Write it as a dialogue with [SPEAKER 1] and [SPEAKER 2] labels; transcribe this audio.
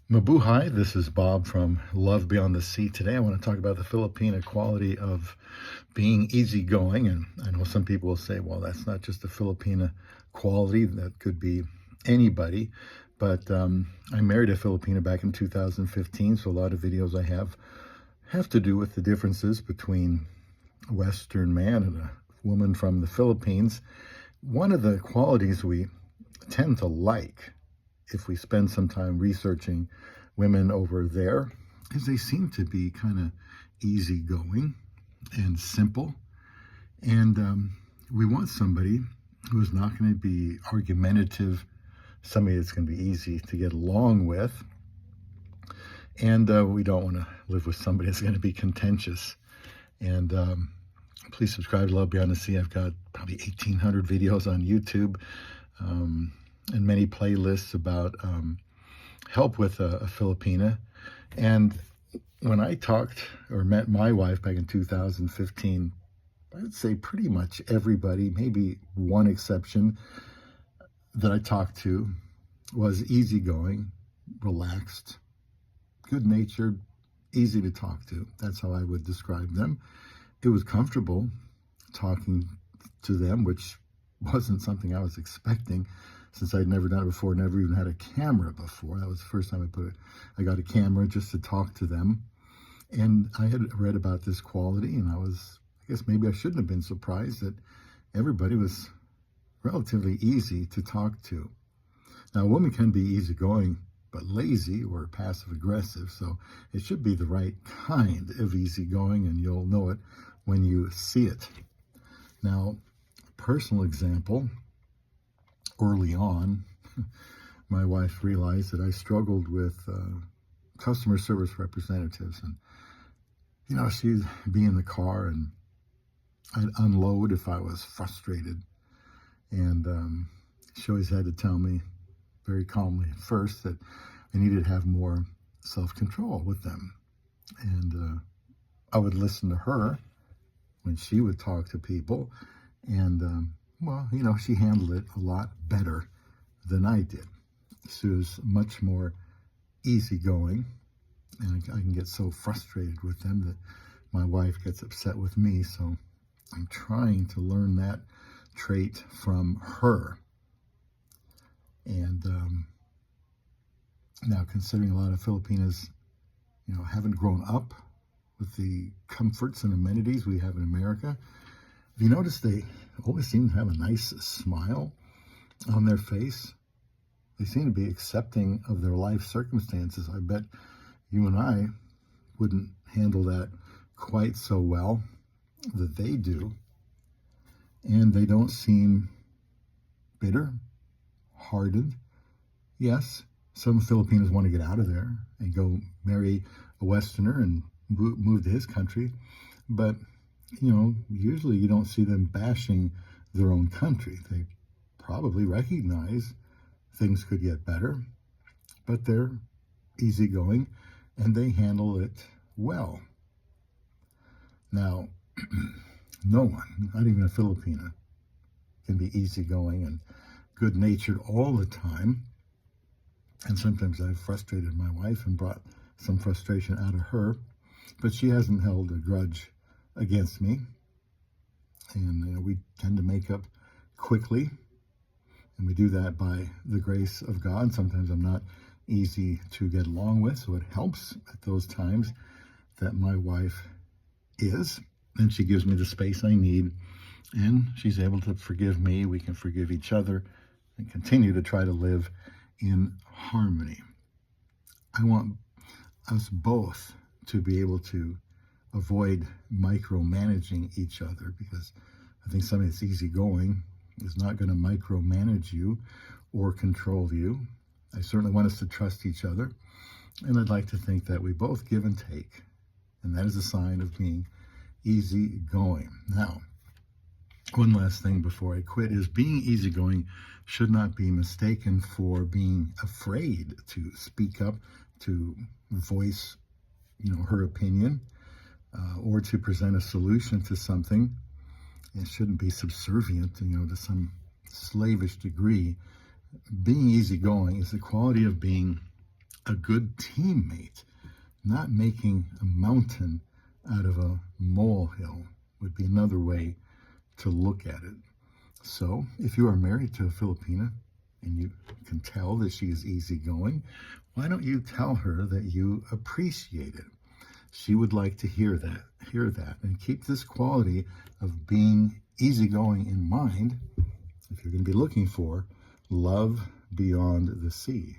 [SPEAKER 1] Mabuhay, this is Bob from Love Beyond the Sea. Today I want to talk about the Filipina quality of being easygoing. And I know some people will say, well, that's not just a Filipina quality, that could be anybody. But I married a Filipina back in 2015, so a lot of videos I have to do with the differences between a Western man and a woman from the Philippines. One of the qualities we tend to like, if we spend some time researching women over there, is they seem to be kind of easygoing and simple. And we want somebody who's not going to be argumentative, somebody that's going to be easy to get along with. And we don't want to live with somebody that's going to be contentious. And please subscribe to Love Beyond the Sea. I've got probably 1,800 videos on YouTube. And many playlists about help with a Filipina. And when I talked or met my wife back in 2015, I'd say pretty much everybody, maybe one exception that I talked to, was easygoing, relaxed, good-natured, easy to talk to. That's how I would describe them. It was comfortable talking to them, which wasn't something I was expecting, since I'd never done it before, never even had a camera before. That was the first time I got a camera just to talk to them. And I had read about this quality, and I guess maybe I shouldn't have been surprised that everybody was relatively easy to talk to. Now, a woman can be easygoing, but lazy or passive-aggressive, so it should be the right kind of easygoing, and you'll know it when you see it. Now, personal example, early on, my wife realized that I struggled with customer service representatives. And, she'd be in the car and I'd unload if I was frustrated. And she always had to tell me very calmly at first that I needed to have more self-control with them. And I would listen to her when she would talk to people. And she handled it a lot better than I did. She was much more easygoing, and I can get so frustrated with them that my wife gets upset with me, so I'm trying to learn that trait from her. And now, considering a lot of Filipinas, haven't grown up with the comforts and amenities we have in America, have you noticed they always seem to have a nice smile on their face? They seem to be accepting of their life circumstances. I bet you and I wouldn't handle that quite so well that they do. And they don't seem bitter, hardened. Yes, some Filipinos want to get out of there and go marry a Westerner and move to his country. But usually you don't see them bashing their own country. They probably recognize things could get better, but they're easygoing and they handle it well. Now, no one, not even a Filipina, can be easygoing and good-natured all the time. And sometimes I've frustrated my wife and brought some frustration out of her, but she hasn't held a grudge against me. And we tend to make up quickly, and we do that by the grace of God. Sometimes I'm not easy to get along with, so it helps at those times that my wife is, and she gives me the space I need, and she's able to forgive me. We can forgive each other and continue to try to live in harmony. I want us both to be able to avoid micromanaging each other, because I think somebody that's easygoing is not going to micromanage you or control you. I certainly want us to trust each other, and I'd like to think that we both give and take, and that is a sign of being easygoing. Now, one last thing before I quit is being easygoing should not be mistaken for being afraid to speak up, to voice, her opinion, or to present a solution to something. It shouldn't be subservient, to some slavish degree. Being easygoing is the quality of being a good teammate. Not making a mountain out of a molehill would be another way to look at it. So if you are married to a Filipina and you can tell that she is easygoing, why don't you tell her that you appreciate it? She would like to hear that, and keep this quality of being easygoing in mind if you're going to be looking for love beyond the sea.